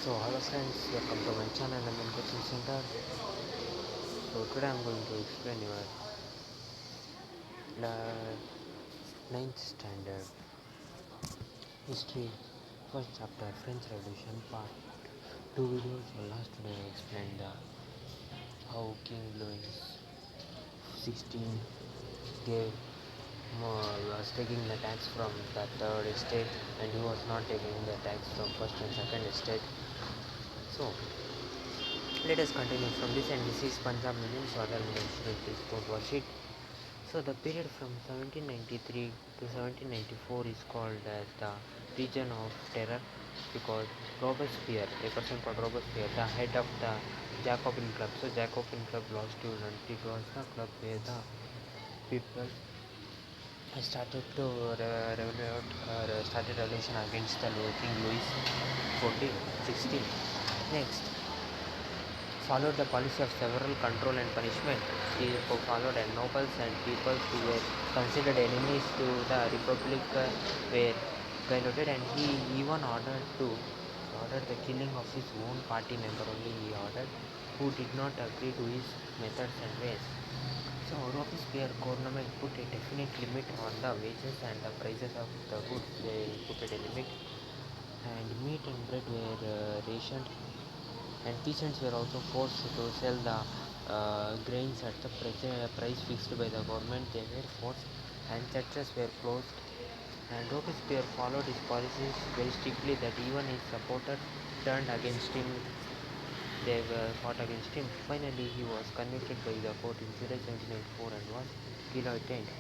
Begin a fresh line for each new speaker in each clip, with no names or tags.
So hello friends, welcome to my channel and then coaching center. So today I'm going to explain your ninth standard history first chapter French Revolution part. Two videos. So last video I explained how King Louis 16 gave was taking the tax from the third estate and he was not taking the tax from first and second estate. So let us continue from this, and this is Punjab Million, so other millions please don't watch it. So the period from 1793 to 1794 is called as the region of terror because Robespierre, a person called Robespierre, the head of the Jacobin Club. So Jacobin Club lost to it was the club where the people started to started revolution against the King Louis 14, 16. Next, followed the policy of several control and punishment. He followed and nobles and people who were considered enemies to the republic were guilloted, and he even ordered the killing of his own party member only he ordered, who did not agree to his methods and ways. So Robespierre government put a definite limit on the wages and the prices of the goods. They put a limit, and meat and bread were rationed, and peasants were also forced to sell the grains at the price fixed by the government. They were forced, and churches were closed. And Robespierre followed his policies very strictly that even his supporters turned against him. They fought against him. Finally, he was convicted by the court in July 1794 and was guillotined.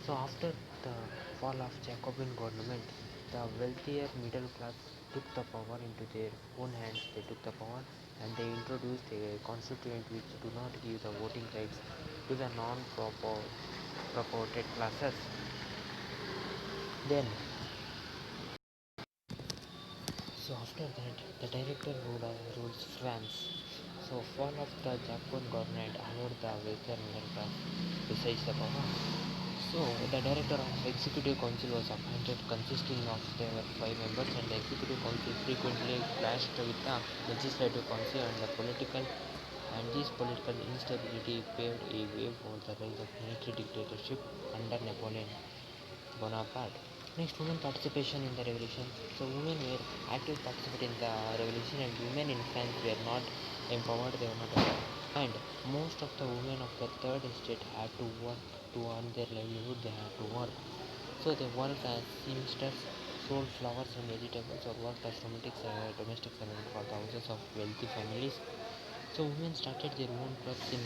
So after the fall of Jacobin government, the wealthier middle class took the power into their own hands. They took the power and they introduced a constituent which do not give the voting rights to the non-purported classes. Then, so after that, the director rules France. So fall of the Jacobin government allowed the wealthier middle class besides the power. So, the director of executive council was appointed, consisting of there were 5 members, and the executive council frequently clashed with the legislative council and the political, and this political instability paved a way for the rise of military dictatorship under Napoleon Bonaparte. Next, women participation in the revolution. So, women were active participants in the revolution, and women in France were not empowered, they were not empowered. And most of the women of the third estate had to work to earn their livelihood, they had to work. So, they worked as seamsters, sold flowers and vegetables, or worked as domestic servants for the houses of wealthy families. So, women started their own clubs in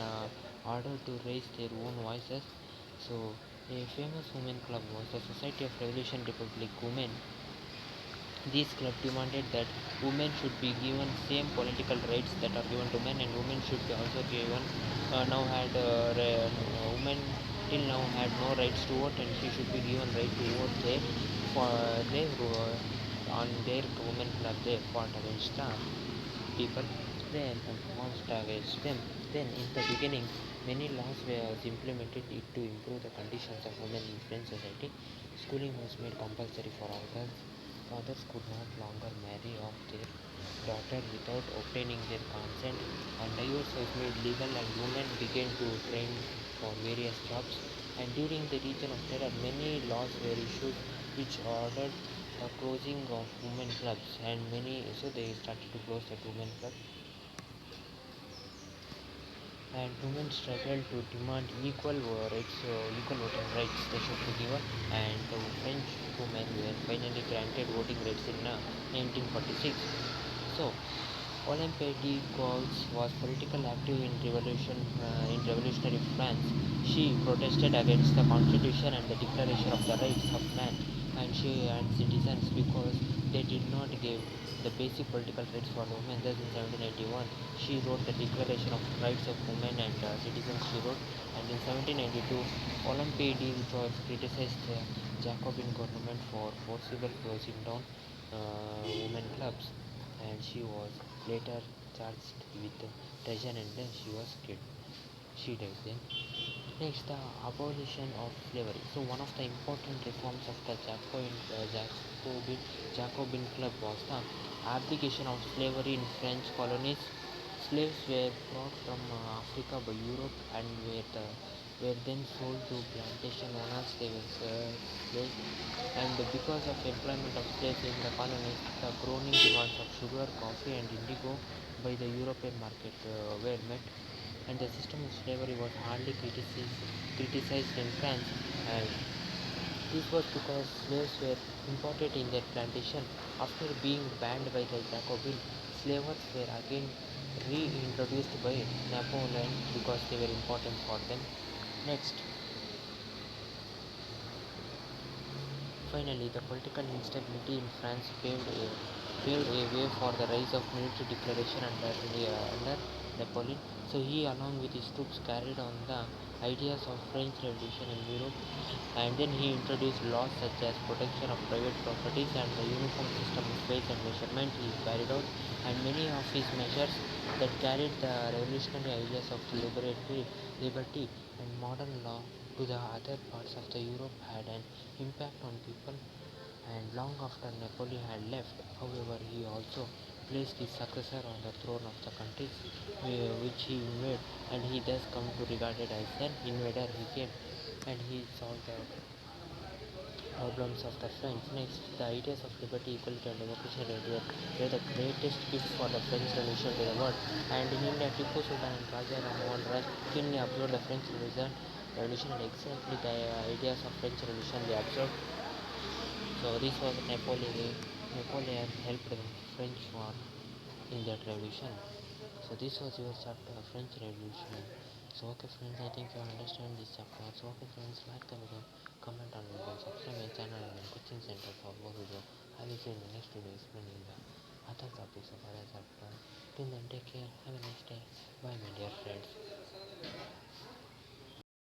order to raise their own voices. So, a famous women club was the Society of Revolution Republic Women. This club demanded that women should be given same political rights that are given to men, and women should be also given now had women till now had no rights to vote, and she should be given right to vote. They for they on their women club they fought against the people, they marched against them. Then in the beginning many laws were implemented to improve the conditions of women in French society. Schooling was made compulsory for all girls. Fathers could not longer marry off their daughter without obtaining their consent, and divorce was made legal, and women began to train for various jobs. And during the region of terror, many laws were issued which ordered the closing of women clubs, and many so they started to close the women clubs, and women struggled to demand equal voting rights they should be given, and the French women were finally granted voting rights in 1946. So Olympe de Gaulle was politically active in revolutionary France. She protested against the constitution and the declaration of the rights of man and citizens because they did not give the basic political rights for women. Thus, in 1791, she wrote the Declaration of Rights of Women and Citizens. She wrote, and in 1792, Olympe de Gaulle criticized the Jacobin government for forcible closing down women clubs, and she was later charged with treason, and then she was killed. She died then. Next, the abolition of slavery. So, one of the important reforms of the Jacobin Club was the abolition of slavery in French colonies. Slaves were brought from Africa by Europe and were then sold to plantation owners. They were slaves, and because of employment of slaves in the colonies, the growing demands of sugar, coffee, and indigo by the European market were met, and the system of slavery was hardly criticized in France, and this was because slaves were imported in their plantation. After being banned by the Jacobin, slavers were again reintroduced by Napoleon because they were important for them. Next, finally, the political instability in France paved a way for the rise of military declaration under Napoleon. So he, along with his troops, carried on the ideas of French Revolution in Europe, and then he introduced laws such as protection of private properties and the uniform system of weight and measurement he carried out, and many of his measures that carried the revolutionary ideas of liberty and modern law to the other parts of the Europe had an impact on people, and long after Napoleon had left, however, he also placed his successor on the throne of the countries which he invaded, and he thus come to regard it as an invader. He came and he solved the problems of the French. Next, the ideas of liberty, equality, and democracy were the greatest gift for the French Revolution to the world. And in India, Tipu Sultan and Raja Ram Mohan Raj keenly observed the French Revolution and exactly the ideas of French Revolution they observed. So this was Napoleon. Napoleon helped the French war in that revolution. So this was your chapter, French Revolution. So okay friends, I think you understand this chapter. So okay friends, like the video, comment on video, subscribe my channel and coaching center for more video. I will see you in the next video explaining the other topics of other chapter. Till then, take care, have a nice day. Bye my dear friends.